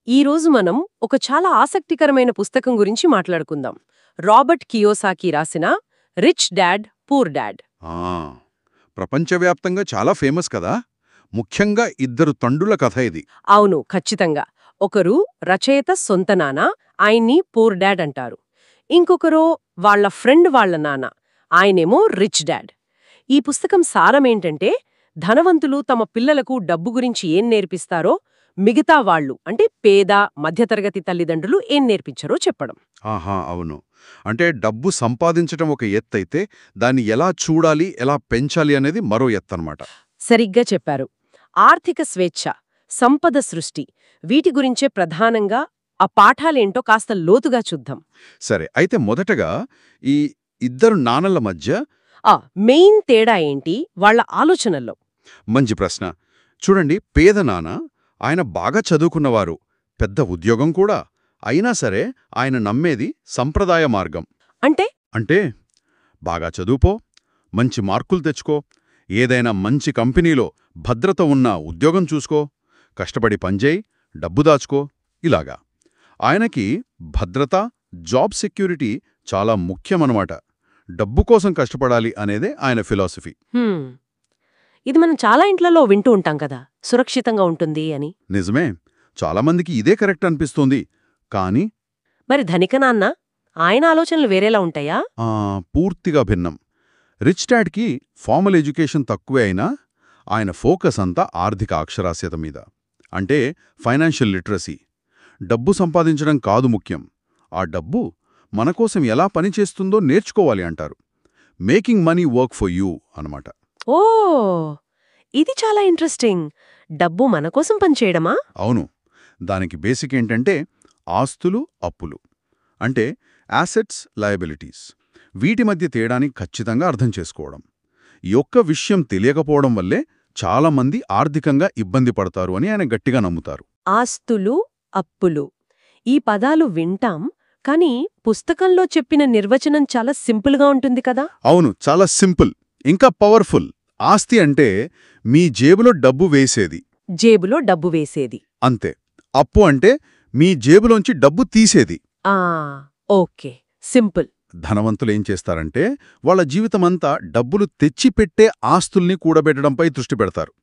ఈరోజు మనం ఒక చాలా ఆసక్తికరమైన పుస్తకం గురించి మాట్లాడుకుందాం. రాబర్ట్ కియోసాకి రాసిన రిచ్ డాడ్ పూర్ డాడ్. ఆ, ప్రపంచవ్యాప్తంగా చాలా ఫేమస్ కదా. ముఖ్యంగా ఇద్దరు తండ్రుల కథ ఇది. అవును, ఖచ్చితంగా. ఒకరు రచయిత సొంత నాన్న, ఆయన్ని పూర్ డాడ్ అంటారు. ఇంకొకరు వాళ్ళ ఫ్రెండ్ వాళ్ళ నాన్న, ఆయనేమో రిచ్ డాడ్. ఈ పుస్తకం సారమేంటంటే, ధనవంతులు తమ పిల్లలకు డబ్బు గురించి ఏం నేర్పిస్తారో మిగతా వాళ్ళు అంటే పేద మధ్యతరగతి తల్లిదండ్రులు ఏం నేర్పించారో చెప్పడం. ఆహా, అవును. అంటే డబ్బు సంపాదించటం ఒక ఎత్తైతే దాన్ని ఎలా చూడాలి, ఎలా పెంచాలి అనేది మరో ఎత్తనమాట. సరిగ్గా చెప్పారు. ఆర్థిక స్వేచ్ఛ, సంపద సృష్టి, వీటి గురించే ప్రధానంగా ఆ పాఠాలేంటో కాస్త లోతుగా చూద్దాం. సరే, అయితే మొదటగా ఈ ఇద్దరు నాన్నల మధ్య మెయిన్ తేడా ఏంటి వాళ్ళ ఆలోచనల్లో? మంచి ప్రశ్న. చూడండి, పేద నాన్న ఆయన బాగా చదువుకున్నవారు, పెద్ద ఉద్యోగం కూడా. అయినా సరే ఆయన నమ్మేది సంప్రదాయ మార్గం. అంటే బాగా చదువుపో, మంచి మార్కులు తెచ్చుకో, ఏదైనా మంచి కంపెనీలో భద్రత ఉన్న ఉద్యోగం చూసుకో, కష్టపడి పనిచేయి, డబ్బు దాచుకో, ఇలాగా. ఆయనకి భద్రత, జాబ్ సెక్యూరిటీ చాలా ముఖ్యమన్నమాట. డబ్బు కోసం కష్టపడాలి అనేదే ఆయన ఫిలాసఫీ. ఇది మనం చాలా ఇంట్లలో వింటూ ఉంటాం కదా, సురక్షితంగా ఉంటుంది అని. నిజమే, చాలామందికి ఇదే కరెక్ట్ అనిపిస్తోంది. కానీ మరి ధనిక నాన్న, ఆయన ఆలోచనలు వేరేలా ఉంటాయా? పూర్తిగా భిన్నం. రిచ్ డాడ్కి ఫార్మల్ ఎడ్యుకేషన్ తక్కువే అయినా ఆయన ఫోకస్ అంతా ఆర్థిక అక్షరాస్యత మీద. అంటే ఫైనాన్షియల్ లిటరసీ. డబ్బు సంపాదించడం కాదు ముఖ్యం, ఆ డబ్బు మనకోసం ఎలా పనిచేస్తుందో నేర్చుకోవాలి అంటారు. Making money work for you అనమాట. ఓ, ఇది చాలా ఇంట్రెస్టింగ్. డబ్బు మనకోసం పనిచేయడమా? అవును. దానికి బేసిక్ ఏంటంటే ఆస్తులు, అప్పులు. అంటే యాసెట్స్, లయబిలిటీస్. వీటి మధ్య తేడాని ఖచ్చితంగా అర్థం చేసుకోవడం. ఈ ఒక్క విషయం తెలియకపోవడం వల్లే చాలామంది ఆర్థికంగా ఇబ్బంది పడతారు అని ఆయన గట్టిగా నమ్ముతారు. ఆస్తులు, అప్పులు, ఈ పదాలు వింటాం, కానీ పుస్తకంలో చెప్పిన నిర్వచనం చాలా సింపుల్గా ఉంటుంది కదా. అవును, చాలా సింపుల్, ఇంకా పవర్ఫుల్. ఆస్తి అంటే మీ జేబులో డబ్బు వేసేది. జేబులో డబ్బు వేసేది అంతే. అప్పు అంటే మీ జేబులోంచి డబ్బు తీసేది. Okay, simple. ధనవంతులేం చేస్తారంటే వాళ్ళ జీవితమంతా డబ్బులు తెచ్చిపెట్టే ఆస్తుల్ని కూడబెట్టడంపై దృష్టి పెడతారు.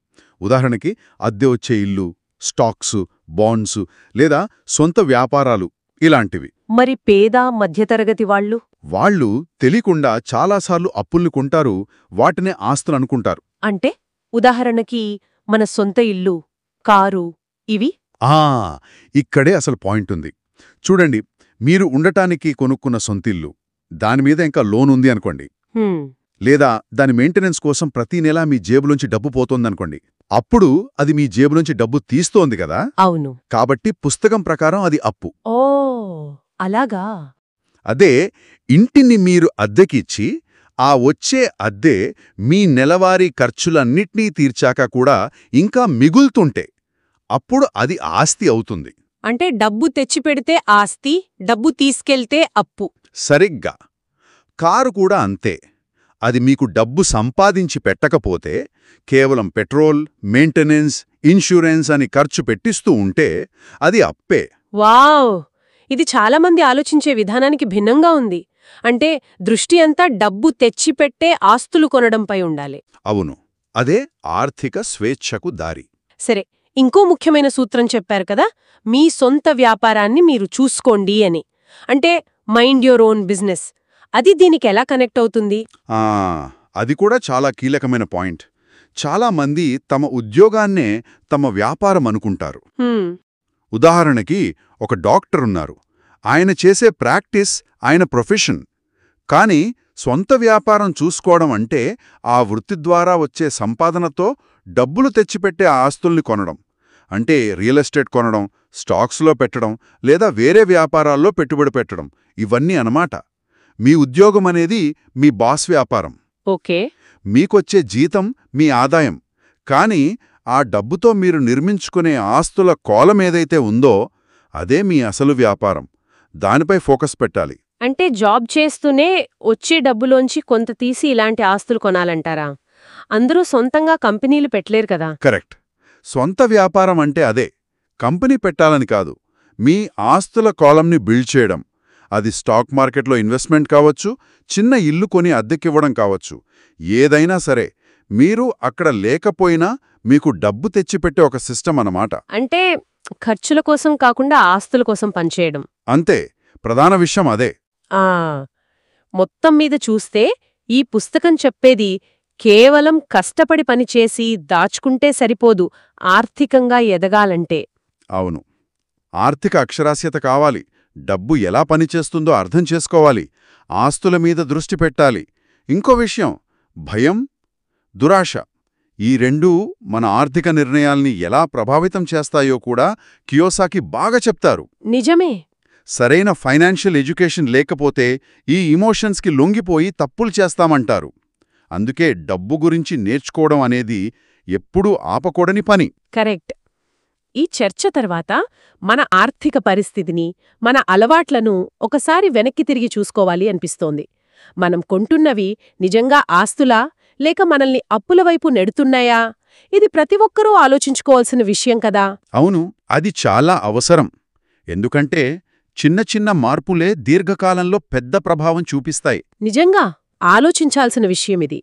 ఉదాహరణకి అద్దె వచ్చే ఇల్లు, స్టాక్సు, బాండ్సు లేదా సొంత వ్యాపారాలు ఇలాంటివి. మరి పేద మధ్యతరగతి వాళ్ళు తెలియకుండా చాలాసార్లు అప్పుల్ని కొంటారు, వాటినే ఆస్తులనుకుంటారు. అంటే ఉదాహరణకి మన సొంత ఇల్లు, కారు, ఇవి. ఇక్కడే అసలు పాయింట్ ఉంది. చూడండి, మీరు ఉండటానికి కొనుక్కున్న సొంతిల్లు, దానిమీద ఇంకా లోన్ ఉంది అనుకోండి, లేదా దాని మెయింటెనెన్స్ కోసం ప్రతి నెలా మీ జేబులోంచి డబ్బు పోతోందనుకోండి, అప్పుడు అది మీ జేబులోంచి డబ్బు తీస్తోంది కదా. అవును. కాబట్టి పుస్తకం ప్రకారం అది అప్పు. ఓ, అలాగా. అదే ఇంటిని మీరు అద్దెకిచ్చి ఆ వచ్చే అద్దె మీ నెలవారీ ఖర్చులన్నిట్నీ తీర్చాక కూడా ఇంకా మిగులుతుంటే అప్పుడు అది ఆస్తి అవుతుంది. అంటే డబ్బు తెచ్చిపెడితే ఆస్తి, డబ్బు తీసుకెళ్తే అప్పు. సరిగ్గా. కారు కూడా అంతే. అది మీకు డబ్బు సంపాదించి పెట్టకపోతే కేవలం పెట్రోల్, మెయింటెనెన్స్, ఇన్సూరెన్స్ అని ఖర్చు పెట్టిస్తూ ఉంటే అది అప్పే. వావ్, ఇది చాలామంది ఆలోచించే విధానానికి భిన్నంగా ఉంది. అంటే దృష్టి అంతా డబ్బు తెచ్చిపెట్టే ఆస్తులు కొనడంపై ఉండాలి. అవును, అదే ఆర్థిక స్వేచ్ఛకు దారి. సరే, ఇంకో ముఖ్యమైన సూత్రం చెప్పారు కదా, మీ సొంత వ్యాపారాన్ని మీరు చూసుకోండి అని. అంటే మైండ్ యోర్ ఓన్ బిజినెస్. అది దీనికి ఎలా కనెక్ట్ అవుతుంది? అది కూడా చాలా కీలకమైన పాయింట్. చాలామంది తమ ఉద్యోగాన్నే తమ వ్యాపారం అనుకుంటారు. ఉదాహరణకి ఒక డాక్టర్ ఉన్నారు, ఆయన చేసే ప్రాక్టీస్ ఆయన ప్రొఫెషన్. కానీ సొంత వ్యాపారం చూసుకోవడం అంటే ఆ వృత్తి ద్వారా వచ్చే సంపాదనతో డబ్బులు తెచ్చిపెట్టే ఆస్తుల్ని కొనడం. అంటే రియల్ ఎస్టేట్ కొనడం, స్టాక్స్లో పెట్టడం లేదా వేరే వ్యాపారాల్లో పెట్టుబడి పెట్టడం, ఇవన్నీ అన్నమాట. మీ ఉద్యోగం అనేది మీ బాస్ వ్యాపారం. ఓకే. మీకొచ్చే జీతం మీ ఆదాయం. కానీ ఆ డబ్బుతో మీరు నిర్మించుకునే ఆస్తుల కోలమేదైతే ఉందో అదే మీ అసలు వ్యాపారం. దానిపై ఫోకస్ పెట్టాలి. అంటే జాబ్ చేస్తూనే వచ్చే డబ్బులోంచి కొంత తీసి ఇలాంటి ఆస్తులు కొనాలంటారా? అందరూ సొంతంగా కంపెనీలు పెట్టలేరు కదా. కరెక్ట్. సొంత వ్యాపారం అంటే అదే. కంపెనీ పెట్టాలని కాదు, మీ ఆస్తుల కాలంని బిల్డ్ చేయడం. అది స్టాక్ మార్కెట్లో ఇన్వెస్ట్మెంట్ కావచ్చు, చిన్న ఇల్లు కొని అద్దెకివ్వడం కావచ్చు. ఏదైనా సరే, మీరు అక్కడ లేకపోయినా మీకు డబ్బు తెచ్చిపెట్టే ఒక సిస్టమ్ అన్నమాట. అంటే ఖర్చుల కోసం కాకుండా ఆస్తుల కోసం పనిచేయడం. అంతే, ప్రధాన విషయం అదే. ఆ మొత్తం మీద చూస్తే ఈ పుస్తకం చెప్పేది కేవలం కష్టపడి పనిచేసి దాచుకుంటే సరిపోదు ఆర్థికంగా ఎదగాలంటే. అవును, ఆర్థిక అక్షరాస్యత కావాలి, డబ్బు ఎలా పనిచేస్తుందో అర్థం చేసుకోవాలి, ఆస్తుల మీద దృష్టి పెట్టాలి. ఇంకో విషయం, భయం, దురాశ, ఈ రెండూ మన ఆర్థిక నిర్ణయాల్ని ఎలా ప్రభావితం చేస్తాయో కూడా కియోసాకి బాగా చెప్తారు. నిజమే. సరైన ఫైనాన్షియల్ ఎడ్యుకేషన్ లేకపోతే ఈ ఇమోషన్స్కి లొంగిపోయి తప్పులు చేస్తామంటారు. అందుకే డబ్బు గురించి నేర్చుకోవడం అనేది ఎప్పుడూ ఆపకూడని పని. కరెక్ట్. ఈ చర్చ తర్వాత మన ఆర్థిక పరిస్థితిని, మన అలవాట్లను ఒకసారి వెనక్కి తిరిగి చూసుకోవాలి అనిపిస్తోంది. మనం కొంటున్నవి నిజంగా ఆస్తులా లేక మనల్ని అప్పుల వైపు నెడుతున్నాయా? ఇది ప్రతి ఒక్కరూ ఆలోచించుకోవాల్సిన విషయం కదా. అవును, అది చాలా అవసరం. ఎందుకంటే చిన్న చిన్న మార్పులే దీర్ఘకాలంలో పెద్ద ప్రభావం చూపిస్తాయి. నిజంగా ఆలోచించాల్సిన విషయమిది.